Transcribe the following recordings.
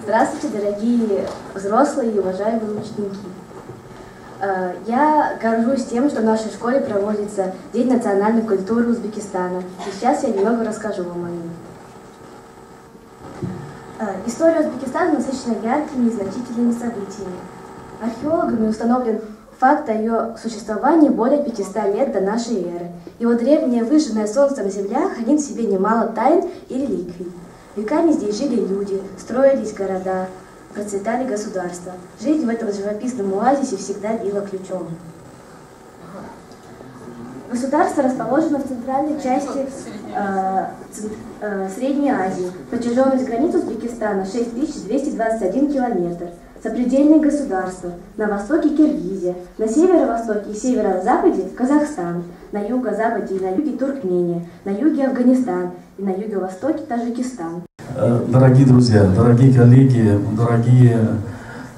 Здравствуйте, дорогие взрослые и уважаемые ученики. Я горжусь тем, что в нашей школе проводится День национальной культуры Узбекистана. И сейчас я немного расскажу вам о нем. История Узбекистана насыщена яркими и значительными событиями. Археологами установлен факт о ее существовании более 500 лет до нашей эры. Его древняя, выжженная солнцем земля хранит в себе немало тайн и реликвий. Веками здесь жили люди, строились города, процветали государства. Жизнь в этом живописном оазисе всегда била ключом. Государство расположено в центральной части Средней Азии. Протяженность границ Узбекистана 6221 километр. Сопредельные государства. На востоке Киргизия, на северо-востоке и северо-западе Казахстан, на юго-западе и на юге Туркмения, на юге Афганистан и на юго-востоке Таджикистан. Дорогие друзья, дорогие коллеги, дорогие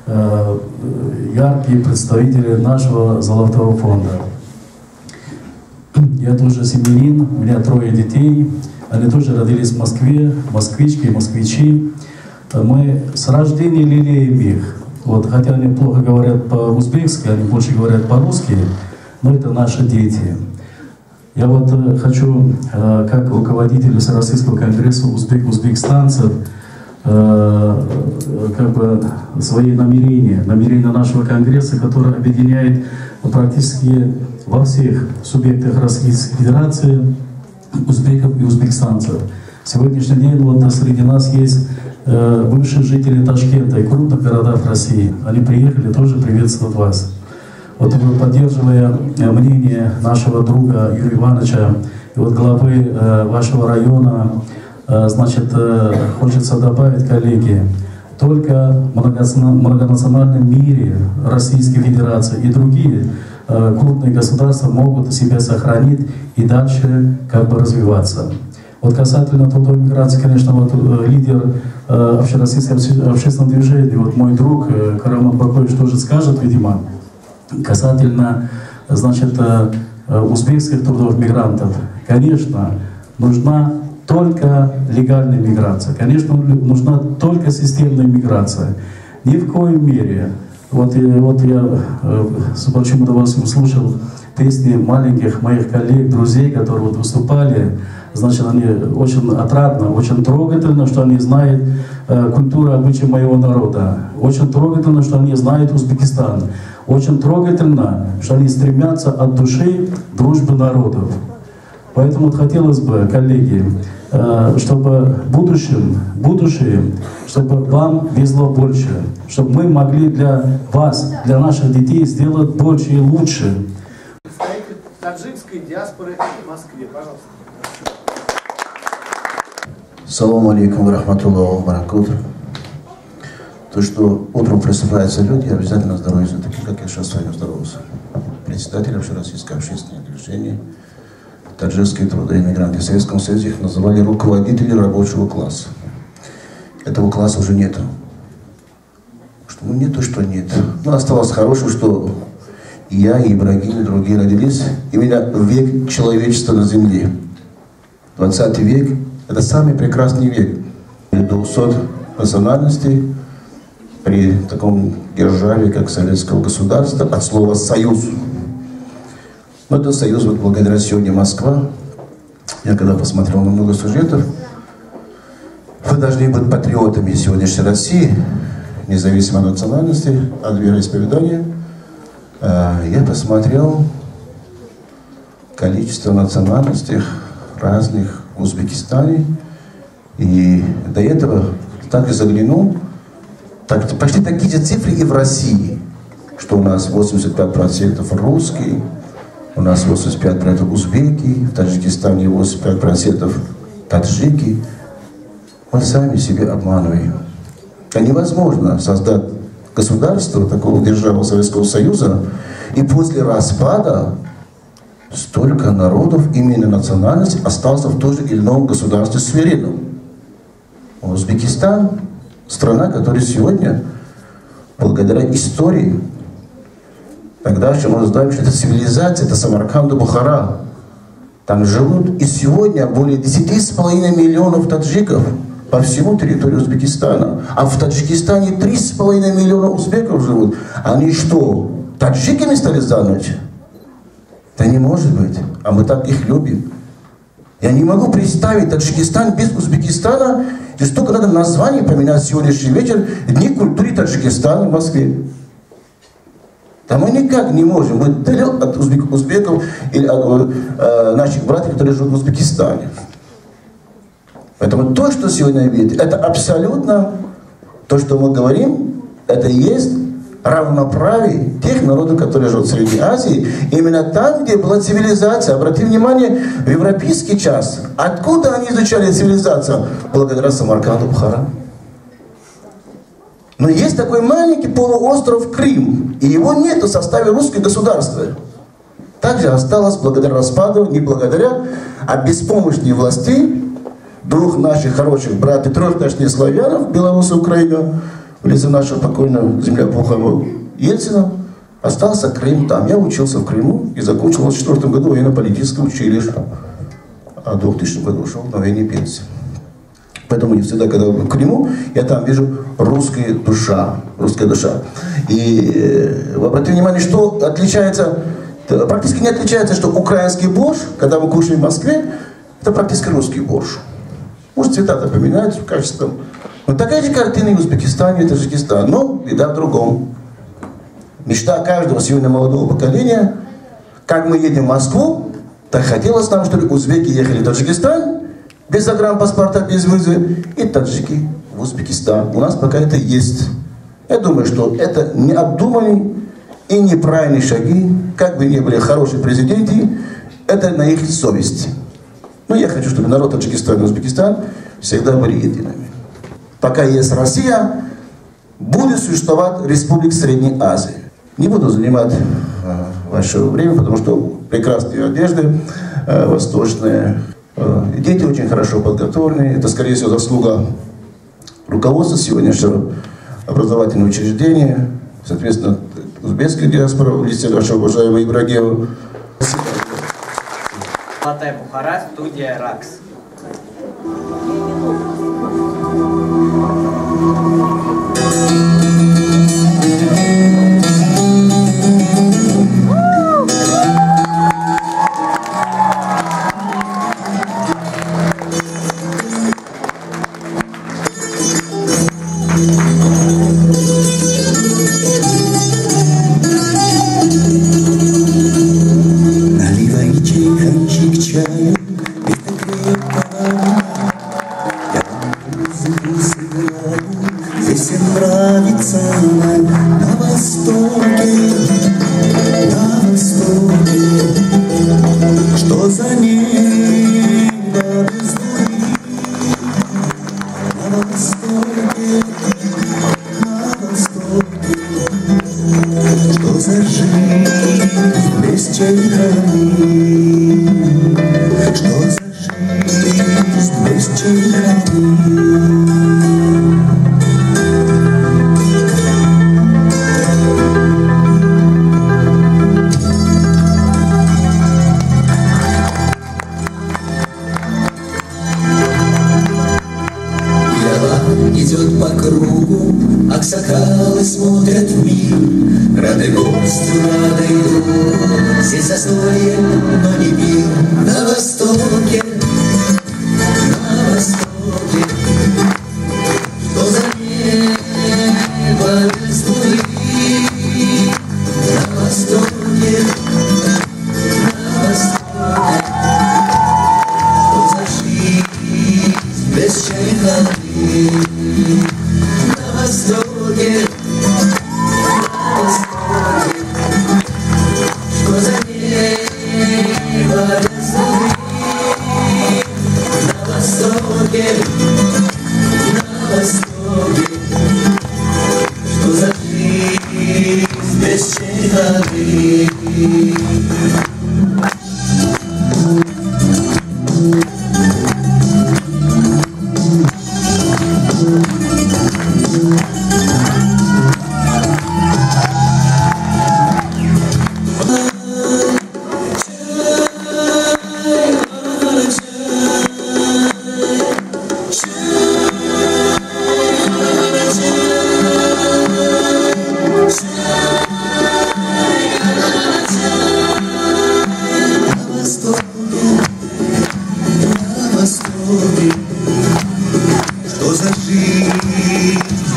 яркие представители нашего Золотого фонда. Я тоже семьянин, у меня 3 детей, они тоже родились в Москве, москвички и москвичи. Мы с рождения лелеем их. Вот, хотя они плохо говорят по-узбекски, они больше говорят по-русски, но это наши дети. Я вот хочу, как руководитель Всероссийского конгресса узбекистанцев, как бы свои намерения нашего конгресса, который объединяет практически во всех субъектах Российской Федерации узбеков и узбекистанцев. Сегодняшний день вот среди нас есть бывшие жители Ташкента и крупных городов России. Они приехали тоже приветствовать вас. Вот поддерживая мнение нашего друга Юрия Ивановича и вот главы вашего района, значит, хочется добавить, коллеги, только в многонациональном мире Российской Федерации и другие крупные государства могут себя сохранить и дальше как бы развиваться. Вот касательно трудовой миграции, конечно, вот лидер общероссийского общественного движения, вот мой друг Караман Бакович тоже скажет, видимо, касательно, значит, узбекских трудовых мигрантов. Конечно, нужна только легальная миграция, конечно, нужна только системная миграция. Ни в коем мере. Вот я с большим удовольствием слушал песни маленьких моих коллег, друзей, которые вот выступали. Значит, они очень отрадно, очень трогательно, что они знают культуру, обычаи моего народа. Очень трогательно, что они знают Узбекистан. Очень трогательно, что они стремятся от души к дружбе народов. Поэтому вот хотелось бы, коллеги, чтобы в будущем, чтобы вам везло больше, чтобы мы могли для вас, для наших детей сделать больше и лучше. Представитель таджикской диаспоры в Москве, пожалуйста. Салам алейкум ва рахматуллахи ва баракатуху. То, что утром просыпаются люди, обязательно здороваются, такие, как я сейчас с вами здоровался. Председатель Общероссийского общественного движения, таджикские трудоиммигранты в Советском Союзе их называли руководители рабочего класса. Этого класса уже нету. Что, ну нету, что нет. Но осталось хорошее, что и я, и Ибрагим, и другие родились именно в век человечества на земле. 20 век – это самый прекрасный век. 200 национальностей при таком державе, как советского государства, от слова «союз». Но этот союз, вот благодаря сегодня Москва, я когда посмотрел на много сюжетов, вы должны быть патриотами сегодняшней России, независимо от национальности, от вероисповедания. Я посмотрел количество национальностей разных в Узбекистане, и до этого так и заглянул, почти такие же цифры и в России, что у нас 85% русские, у нас 85% узбеки, в Таджикистане 85% таджики. Мы сами себя обманываем. А невозможно создать государство, такого державы Советского Союза, и после распада столько народов, именно национальности, остался в том же или ином государстве суверенным. Узбекистан – страна, которая сегодня, благодаря истории, тогда еще мы знаем, что это цивилизация, это Самарканд и Бухара. Там живут и сегодня более 10,5 миллионов таджиков, по всему территории Узбекистана. А в Таджикистане 3,5 миллиона узбеков живут. Они что, таджиками стали за ночь? Да не может быть. А мы так их любим. Я не могу представить Таджикистан без Узбекистана. Здесь только надо название поменять сегодняшний вечер. Дни культуры Таджикистана в Москве. Да мы никак не можем быть далеко от узбеков или от наших братьев, которые живут в Узбекистане. Поэтому то, что сегодня видите, это абсолютно то, что мы говорим, это и есть равноправие тех народов, которые живут в Средней Азии, именно там, где была цивилизация. Обратите внимание, в европейский час, откуда они изучали цивилизацию? Благодаря Самарканду, Бухара. Но есть такой маленький полуостров Крым, и его нет в составе русского государства. Также осталось благодаря распаду, не благодаря, а беспомощной власти двух наших хороших братьев, трех, точнее, славянов, Беларусь и Украина, в лице нашего покойного земляка Ельцина, остался Крым там. Я учился в Крыму и закончил в 1984 году военно-политическое училище. А в 2000 году ушел на военную пенсию. Поэтому всегда, когда в Крыму, я там вижу русская душа. И обратите внимание, что отличается, практически не отличается, что украинский борщ, когда мы кушаем в Москве, это практически русский борщ. Может, цвета-то поменяются качеством. Но такая же картина и в Узбекистане, и Таджикистане. Но беда в другом. Мечта каждого сегодня молодого поколения, как мы едем в Москву, так хотелось нам, чтобы узбеки ехали в Таджикистан, без загранпаспорта, без визы, и таджики в Узбекистан. У нас пока это есть. Я думаю, что это необдуманные и неправильные шаги, как бы ни были хорошие президенты, это на их совести. Но я хочу, чтобы народ Таджикистана и Узбекистан всегда были едиными. Пока есть Россия, будет существовать Республика Средней Азии. Не буду занимать ваше время, потому что прекрасные одежды, восточные. Дети очень хорошо подготовлены. Это, скорее всего, заслуга руководства сегодняшнего образовательного учреждения, соответственно, узбекской диаспоры, в лице нашего уважаемого Ибрагиева. Золотая Бухара, студия РАКС. Идет по кругу, аксакалы смотрят в мир, рады гостю, рады другу, здесь застолье, но не пир. На востоке, что за небо без луны, на востоке, что за жизнь без чайханы. На востоке, что за небо без луны,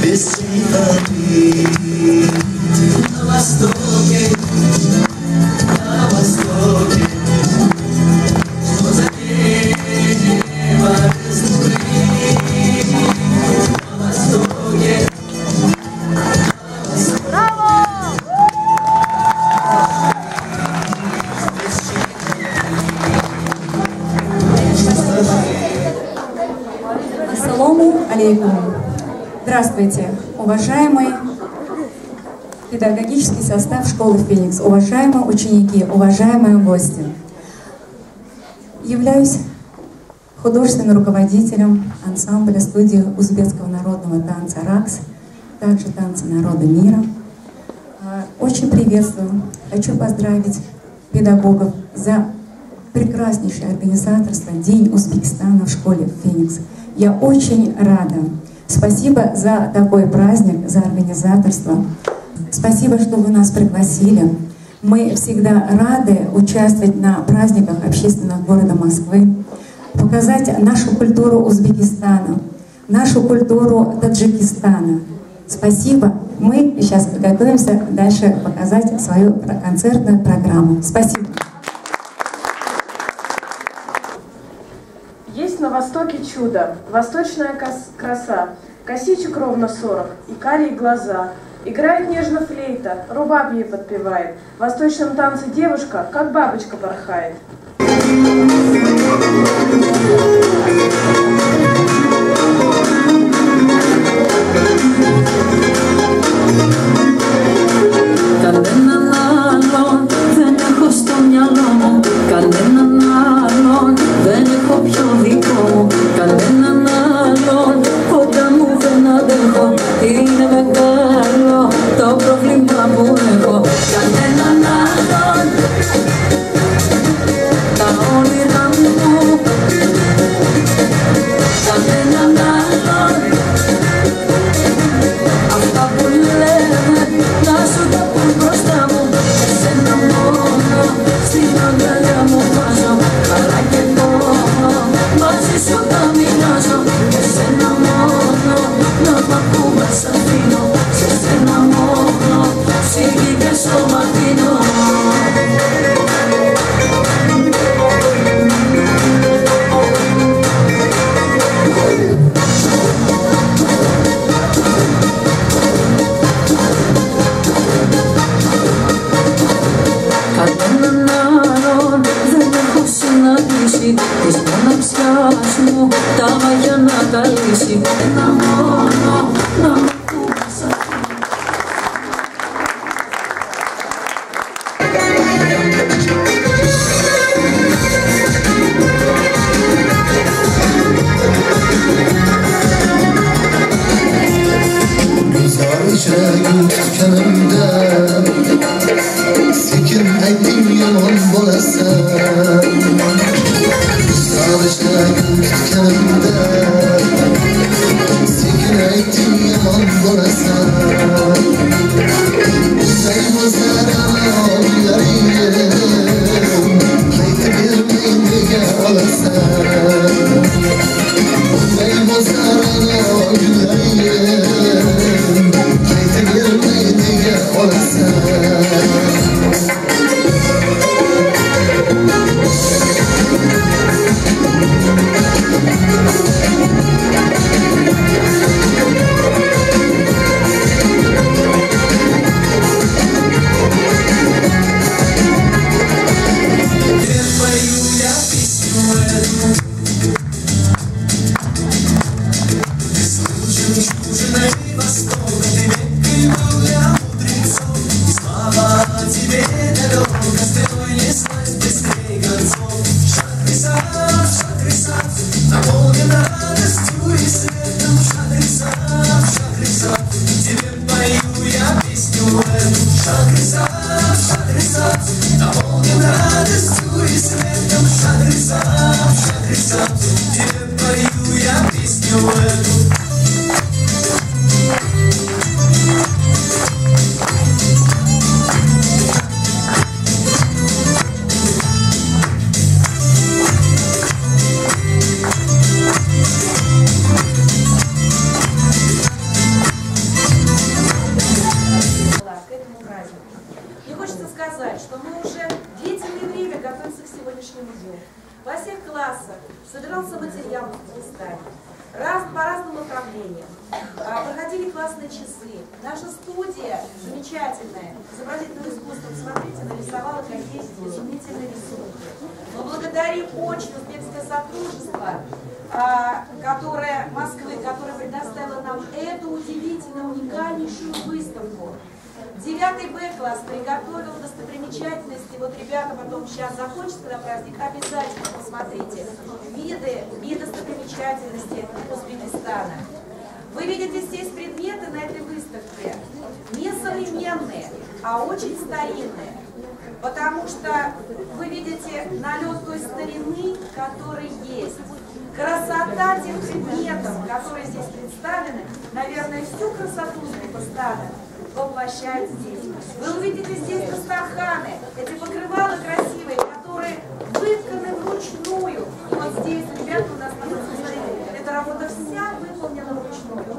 без цифры. На востоке, что за небо без луны. На востоке. Ассаламу алейкум. Здравствуйте, уважаемый педагогический состав школы «Феникс», уважаемые ученики, уважаемые гости. Являюсь художественным руководителем ансамбля студии узбекского народного танца «Ракс», также танца народа мира. Очень приветствую, хочу поздравить педагогов за прекраснейшее организаторство «День Узбекистана» в школе «Феникс». Я очень рада. Спасибо за такой праздник, за организаторство. Спасибо, что вы нас пригласили. Мы всегда рады участвовать на праздниках общественных города Москвы, показать нашу культуру Узбекистана, нашу культуру Таджикистана. Спасибо. Мы сейчас готовимся дальше показать свою концертную программу. Спасибо. Есть на востоке чудо, восточная краса, косичек ровно 40 и карие глаза. Играет нежно флейта, рубаб ей подпевает. В восточном танце девушка, как бабочка, порхает. классах собирался материал в Узбекистане. По разным направлениям. Проходили классные часы. Наша студия замечательная, изобразительного искусства, посмотрите, нарисовала какие изумительные рисунки. Мы благодарим очень узбекское сотрудничество, которое Москвы, которое предоставило нам эту удивительную, уникальнейшую выставку. 9 Б-класс приготовил достопримечательности. Вот ребята потом сейчас закончат, когда праздник, обязательно посмотрите виды достопримечательности Узбекистана. Вы видите здесь предметы на этой выставке не современные, а очень старинные. Потому что вы видите налет той старины, который есть. Красота тех предметов, которые здесь представлены, наверное, всю красоту Узбекистана воплощает здесь. Вы увидите здесь дастарханы, эти покрывала красивые, которые вытканы вручную. И вот здесь, ребята, у нас на эта работа вся выполнена вручную.